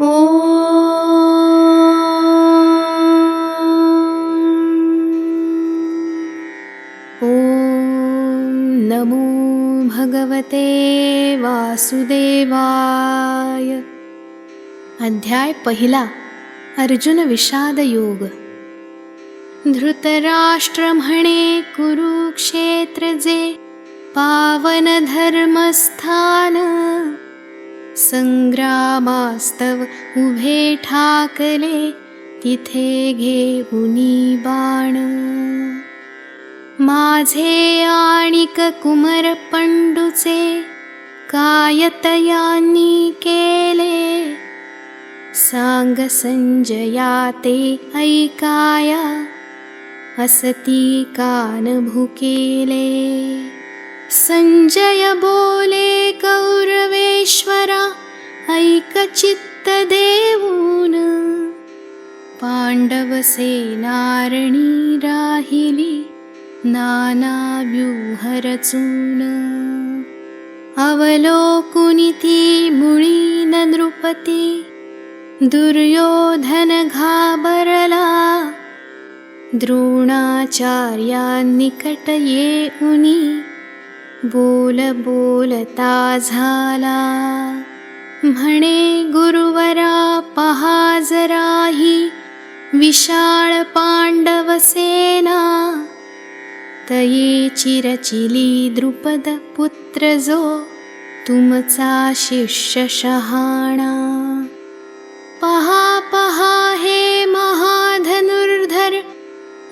नमो भगवते वासुदेवाय. अध्याय पहिला. अर्जुन विषाद योग. धृतराष्ट्र म्हणे कुरुक्षेत्र जे पावन धर्मस्थान, संग्रामास्तव उभे ठाकले तिथे घेऊनी बाण. माझे आणिक कुमर पंडूचे कायतयांनी केले, सांग संजया ते ऐकाया असती कान भुकेले. संजय बोले कौरवेश्वरा ऐक चित्त देऊन, पांडव सेनारणी राहिली नाना व्यूह रचून. अवलोकुनी ती मुळी न नृपती, दुर्योधन घाबरला. द्रोणाचार्यांनिकट येऊनी बोल बोलता झाला. म्हणे गुरुवरा पहा जराही विशाळ पांडव सेना, तये चिरचिली द्रुपद पुत्र जो तुमचा शिष्य शहाणा. पहा पहा हे महाधनुर्धर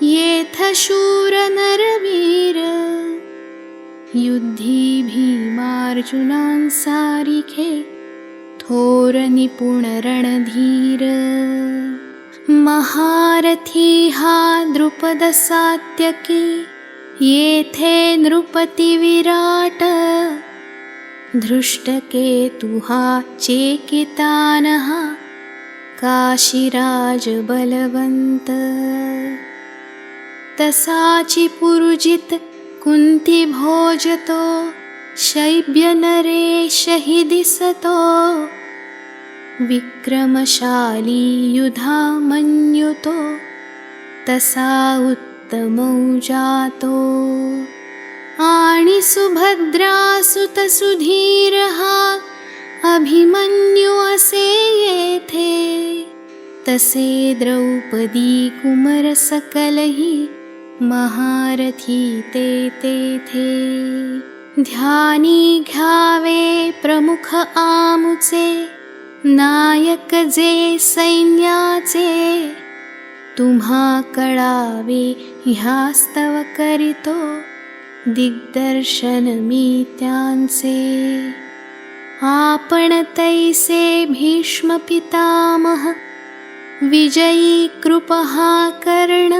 येथ शूर नरवीर, युद्धी भीमार्जुनांसारिखे थोर निपुण रणधीर. महारथी हा द्रुपद सात्यकी, येथे नृपती विराट. धृष्टकेतु हा चेकितानहा, काशीराज बलवंत. तसाची पुरुजित कुंती भोजतो, शैब्य नरेश हि दिसतो. विक्रमशाली युधामन्युतो, तसा उत्तमौ जातो. आणि सुभद्रासुत सुधीर हा, अभिमन्यु असे येथे. तसे द्रौपदी कुमर सकलही, महारथी ते तेथे. ध्यानी घ्यावे प्रमुख आमुचे, नायक जे सैन्याचे. तुम्हा कळावे ह्यास्तव करितो, दिग्दर्शन मी त्यांचे. आपण तैसे भीष्म पितामह, विजयी कृपहा कर्ण.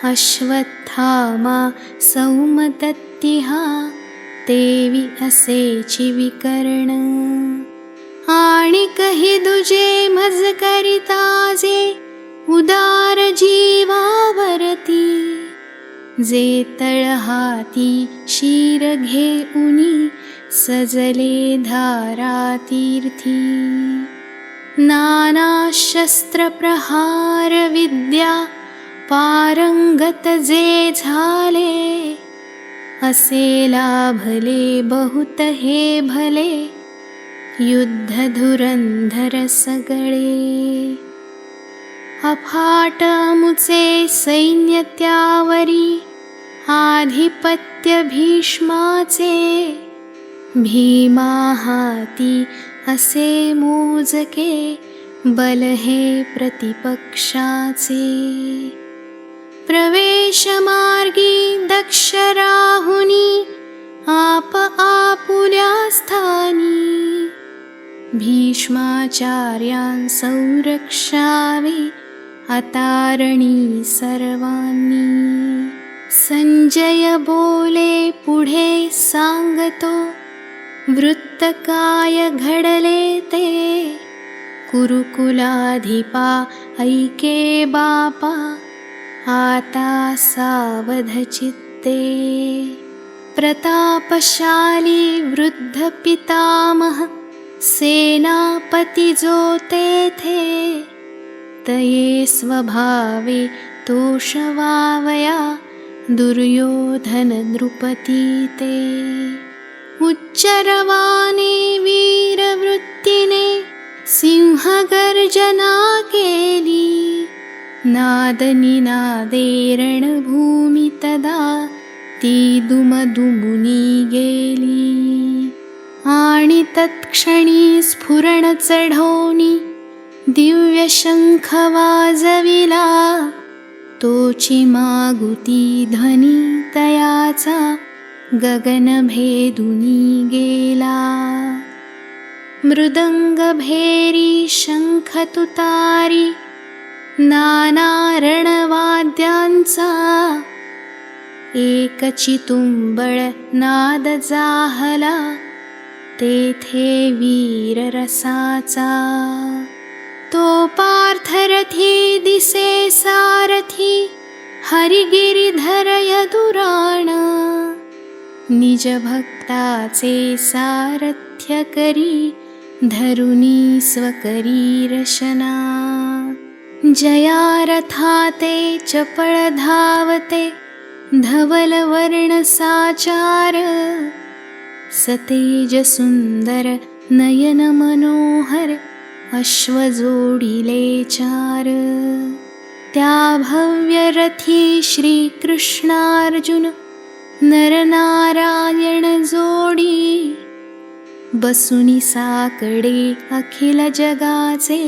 अश्वत्थामा सौमदत्तिहा, तेवी असेची विकर्ण. आणि कही दुजे मज करिता जे, उदार जीवावरती. जे तळहाती शिर घेऊनी, सजले धारातीर्थी. नाना शस्त्र प्रहार विद्या, पारंगत जे झाले. असे लाभले बहुत हे भले, युद्ध धुरंधर सगळे. अफाट मुचे सैन्य त्यावरी, आधिपत्य भीष्माचे. भीमा हाती असे मोजके, बल हे प्रतिपक्षाचे. प्रवेश मार्गी दक्ष राहुनी, आप आपुल्या स्थानी. भीष्माचार्यां संरक्षावे, अतारणी सर्वांनी. संजय बोले पुढे सांगतो, वृत्त काय घडले ते. कुरुकुलाधिपा ऐके बापा, आता सावध चित्ते. प्रतापशाली वृद्ध पितामह, सेनापती नृपती जो तेथे, तये स्वभावे तोषवावया दुर्योधन नृपती ते. उच्चरवाने वीरवृत्तीने सिंहगर्जना केली, नादनिनादे रणभूमि तदा ती दुमदुमुनी गेली. आणि तत्क्षणी स्फुरण चढवणी दिव्य शंख वाजविला, तोची मागुती ध्वनी तयाचा गगन भेदुनी गेला. मृदंग भेरी शंख तुतारी नाना रणवाद्यांचा, एकची तुंबळ नाद जाहला तेथे वीर रसाचा. तो पार्थरथी दिसे सारथी हरिगिरीधर यदुराण, निज भक्ताचे सारथ्य करी धरुनी स्वकरी रशना. जया रथाते चपळ धावते धवल वर्ण साचार, सतेज सुंदर नयन मनोहर अश्व जोडिले चार. त्या भव्य रथी श्री कृष्णार्जुन नरनारायण जोडी, बसुनी साकडे अखिल जगाचे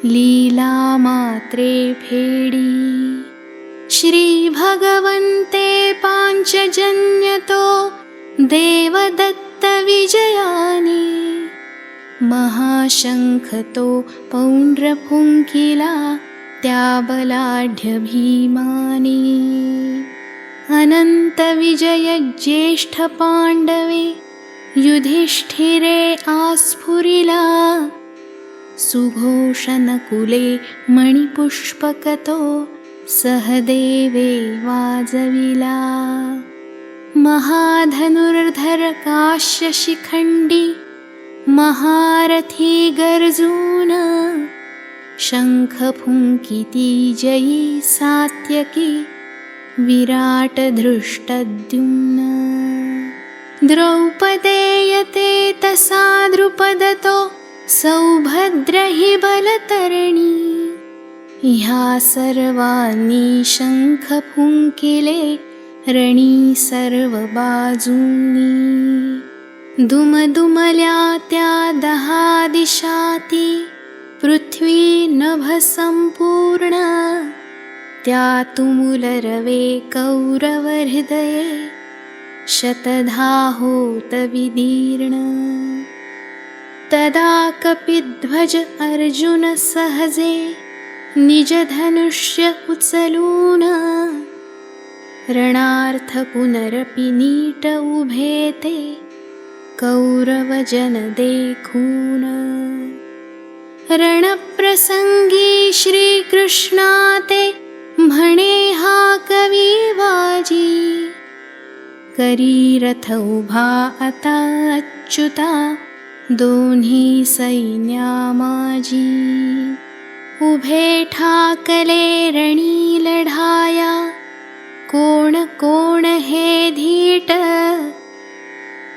लीला मात्रे फेडी. श्री भगवंते पांचजन्य तो देवदत्त विजयाने, महाशंख तो पौंड्र फुंकिला त्या बलाढ्य भीमाने. अनंत विजय ज्येष्ठ पांडवे युधिष्ठिरे आस्फुरिला, सुघोषण कुले मणिपुष्पकतो सहदेवे वाजविला. महाधनुर्धर काश्य शिखंडी महारथी गर्जून, शंख फुंकिती जयी सात्यकी विराट धृष्टद्युम्न. द्रौपदेयते तसा द्रुपदतो सौभद्र हि बलतरणी, ह्या सर्वांनी शंख फुंकिले रणी सर्व बाजूंनी. दुमदुमल्या त्या 10 दिशाती पृथ्वी नभ संपूर्ण, त्या तुमुल रवे कौरव हृदये शतधा होत विदीर्ण. तदा कपिध्वज अर्जुन सहजे निज धनुष्य उचलून, रणार्थ पुनरपि नीट उभे ते कौरव जन देखून. रणप्रसंगी श्रीकृष्णाते म्हणे हा कवी वाजी, करी रथ उभा आता अच्युता दोन्ही सैन्या माझी. उभे ठाकले रणी लढाया कोण कोण हे धीट,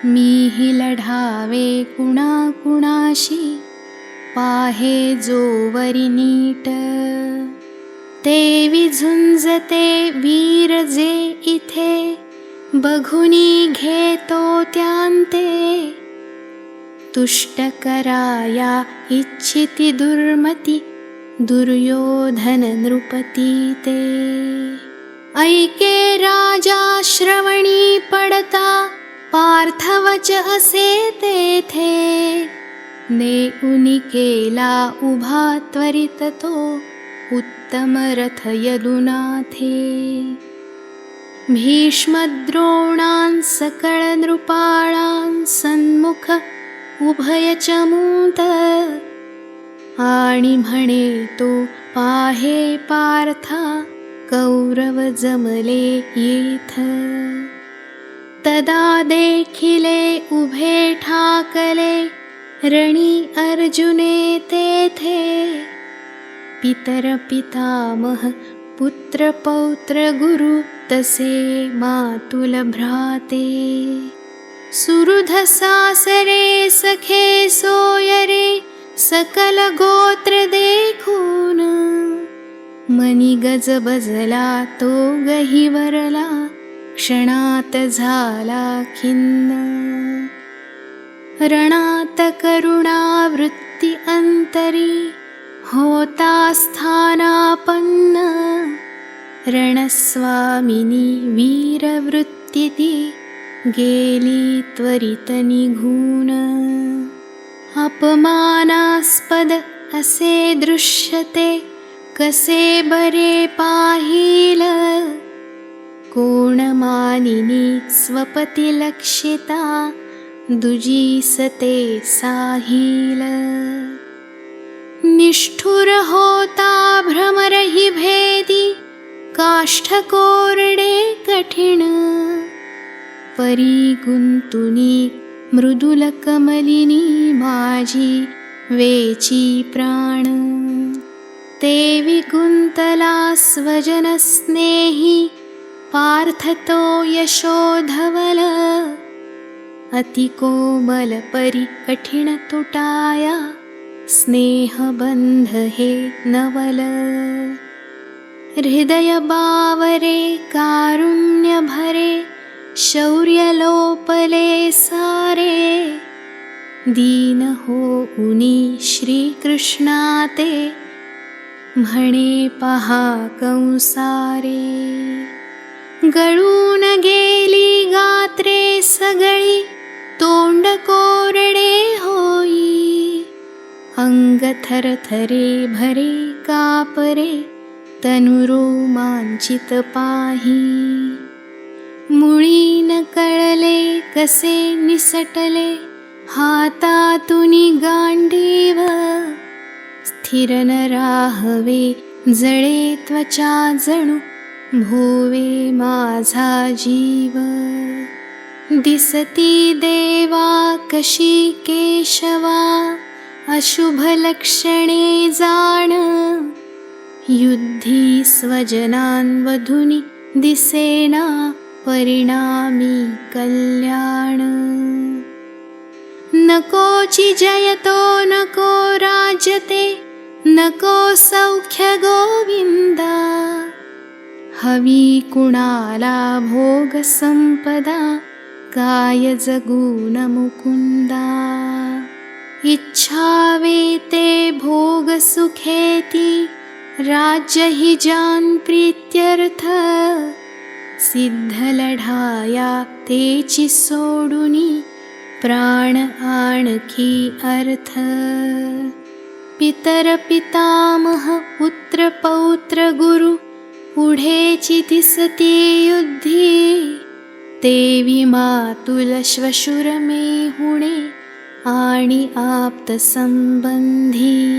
मीही लढावे कुणा कुणाशी पाहे जोवरी नीट. ते झुंजते वीर जे इथे बघुनी घेतो त्यांते, तुष्ट कराया इच्छिती दुर्मती दुर्योधन नृपती ते. ऐके राजा श्रवणी पडता पार्थवच असे तेथे, नेऊनी केला उभा त्वरित तो उत्तम रथ यदुनाथे. भीष्मद्रोणां सकळ नृपाळां सन्मुख उभय चमूत, आणि म्हणे तो पाहे पार्था कौरव जमले येथ. तदा देखिले उभे ठाकले रणी अर्जुने तेथे, पितर पितामह पुत्र पौत्र गुरु तसे मातुल भ्राते. सुहृद सासरे सखे सोयरे, सकल गोत्र देखून, मनी गज बजला तो गहिवरला, क्षणात झाला खिन्न. रणात करुणावृत्ती अंतरी, होता स्थानापन्न. रणस्वामिनी वीरवृत्ती ती, गेली त्वरित निघून. अपमानास्पद असे दृश्यते, कसे बरे पाहिल. कोण मानिनी स्वपती लक्षिता, दुजीसते साहिल. निष्ठुर होता भ्रमरहि भेदी, काष्ठ कोरडे कठिण. परी गुंतुनी मृदुल कमलिनी, माझी वेची प्राण. ते विकुंतला स्वजन स्नेही, पार्थतो यशोधवल. अति कोमल परी कठिण तुटाया, स्नेहबंध हे नवल. हृदय बावरे कारुण्य भरे, शौर्य लोपले सारे. दीन होऊनी श्रीकृष्णाते, म्हणे पहा कंसारे. गळून गेली गात्रे सगळी, तोंड कोरडे होई. अंग थरथरे भरे कापरे, तनु रोमांचित पाही. मुळी न कळले कसे निसटले, हातातुनी गांडीव. स्थिर न राहवे जळे त्वचा जणू, भोवे माझा जीव. दिसती देवा कशी केशवा, अशुभ लक्षणे जाण. युद्धी स्वजनांवधुनी दिसेना, परिणामी कल्याण. नकोची जयतो नको राजते, नको सौख्य गोविंदा. हवी कुणाला भोग संपदा, काय जगून मुकुंदा. इच्छावे ते भोग सुखेती, राज्य हि जान प्रीत्यर्थ. सिद्ध लढाया तेची सोडुनी, प्राण आणखी अर्थ. पितर पितामह पुत्र पौत्र गुरु, पुढेची दिसती युद्धी. तेवी मातुल श्वशुर मेहुणे, आणि आप्त संबंधी.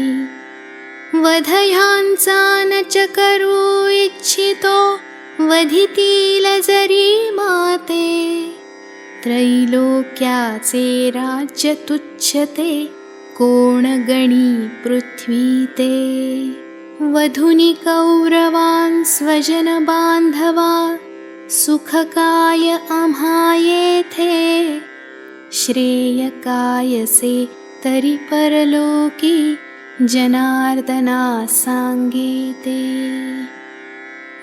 वधयांचा नच करू इच्छितो, वधितील जरी माते. त्रैलोक्याचे राज्य तुच्छते, कोण गणी पृथ्वी ते. वधुनी कौरवान स्वजन बांधवा, सुख काय आम्हा येथे. श्रेय कायसे तरी परलोकी, जनार्दना सांगेते.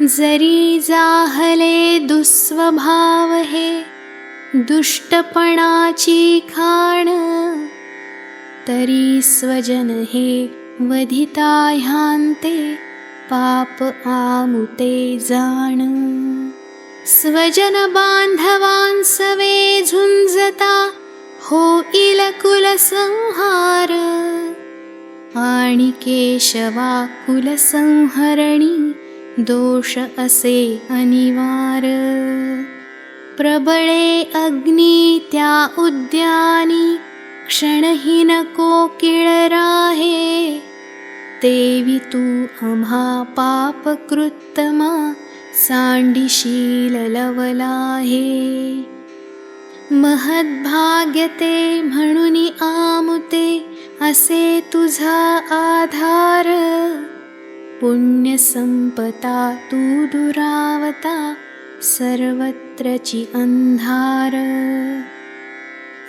जरी जाहले दुस्वभाव हे, दुष्टपणाची खाण. तरी स्वजन हे वधिता ह्यांते, पाप आमुते जाण. स्वजन बांधवांसवे झुंजता, होईल कुलसंहार. आणि केशवा कुलसंहरणी, दोष असे अनिवार. प्रबळे अग्नी त्या उद्यानी, क्षणही नको किळ राहे. तेवी तू आम्हा पापकृत्तमा, सांडिशील लवलाहे. महद्भाग्यते म्हणून आमुते, असे तुझा आधार, पुण्यसंपता तू दुरावता, सर्वत्रची अंधार.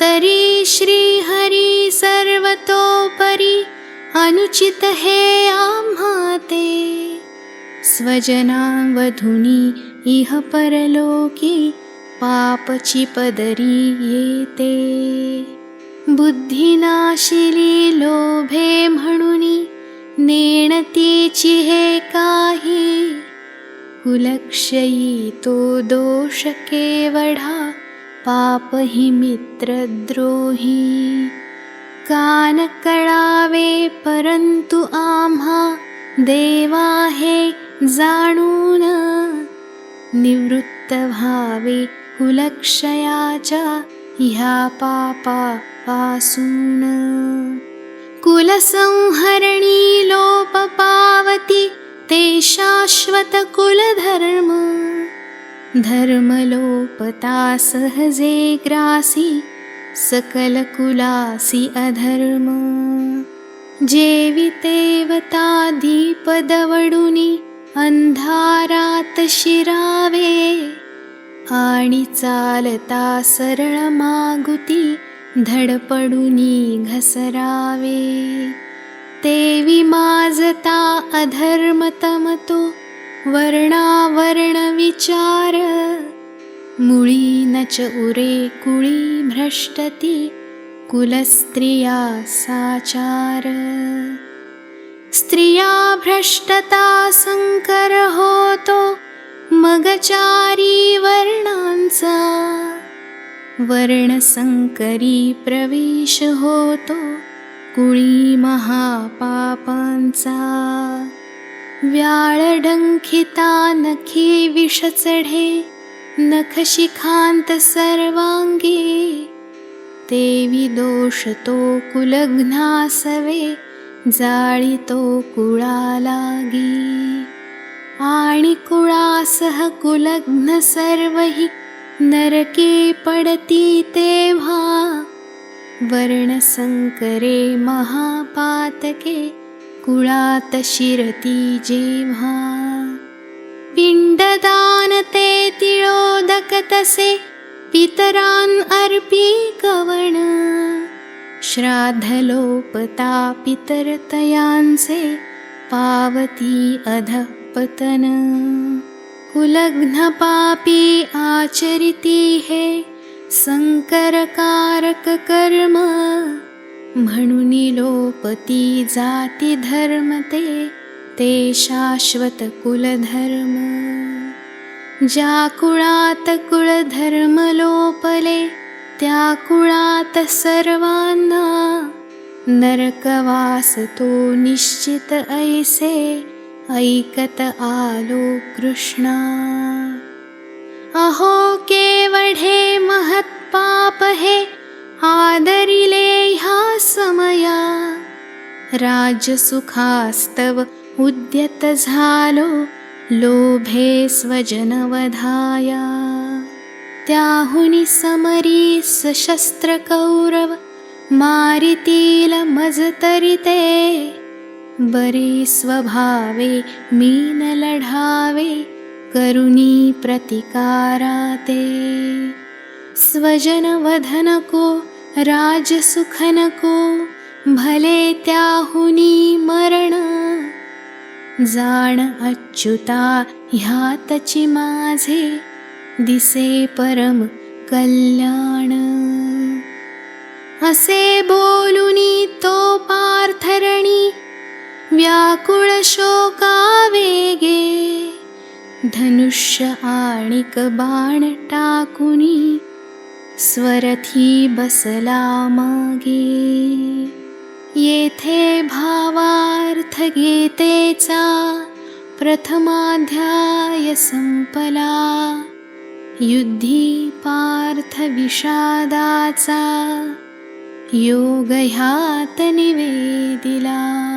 तरी श्री हरी सर्वतोपरी, अनुचित हे आम्हा ते. स्वजनावधुनी इह परलोकी, पापची पदरी येते. बुद्धिनाशिली लोभे म्हणुनी, नेणतीची हे काही. कुलक्षयी तो दोष केवढा, पाप हि मित्रद्रोही. कान कळावे परंतु आम्हा, देवा हे जाणून. निवृत्त व्हावे कुलक्षयाच्या, ह्या पापापासून. कुलसंहरणी लोप पावती, ते शाश्वत कुलधर्म. धर्मलोपता सहजे ग्रासी, सकल कुलासी अधर्म. जेवितेवता दीप दवडुनी, अंधारात शिरावे. आणि चालता सरळ मागुती, धडपडुनी घसरावे. तेवी माजता अधर्मतमतो, वर्णावर्ण विचार. मुळी नच उरे कुळी भ्रष्टती, कुलस्त्रिया साचार. स्त्रिया भ्रष्टता संकर होतो, मगचारी वर्णांचा. वर्णसंकरी प्रवेश होतो, कुळी महापापांचा. व्याळडंखिता नखी विष चढे, नखशिखांत सर्वांगी. तेवी दोष तो कुलघ्नासवे, जाळी तो कुळा लागी. आणि कुळासह कुलघ्न सर्वही, नरके पडती तेव्हा. वर्णसंकरे महापातके, कुळात शिरती जेव्हा. पिंडदान ते तिळोदक तसे, पितरान अर्पी कवण. श्राद्धलोपता पितरतयांचे, पावती अधःपतन. कुलघ्न पापी आचरिती हे, संकरकारक कर्म. म्हणूनी लोपती जाती धर्म ते शाश्वत कुलधर्म. ज्या कुळात कुलधर्म लोपले, त्या कुळात सर्वांना. नरकवास तो निश्चित ऐसे, ऐकत आलो कृष्णा. अहो केवढे महत्पाप हे, आदरिले ह्या समया. राजसुखास्तव उद्यत झालो, लोभे स्वजनवधाया. त्याहुनी समरी सशस्त्र कौरव, मारितील मजतरिते. बरे स्वभावे मीन लढावे, करुणी प्रतिकाराते. स्वजनवध नको, राजसुख नको, भले त्याहुनी मरण. जाण अच्युता ह्यातची माझे, दिसे परम कल्याण. असे बोलुनी तो पार्थरणी, व्याकुळ शोकावेगे. धनुष्य आणिक बाण टाकुनी, स्वरथी बसला मागे. येथे भावार्थ गीतेचा, प्रथमाध्याय संपला. युद्धी पार्थ विषादाचा, योग ह्यात निवेदिला.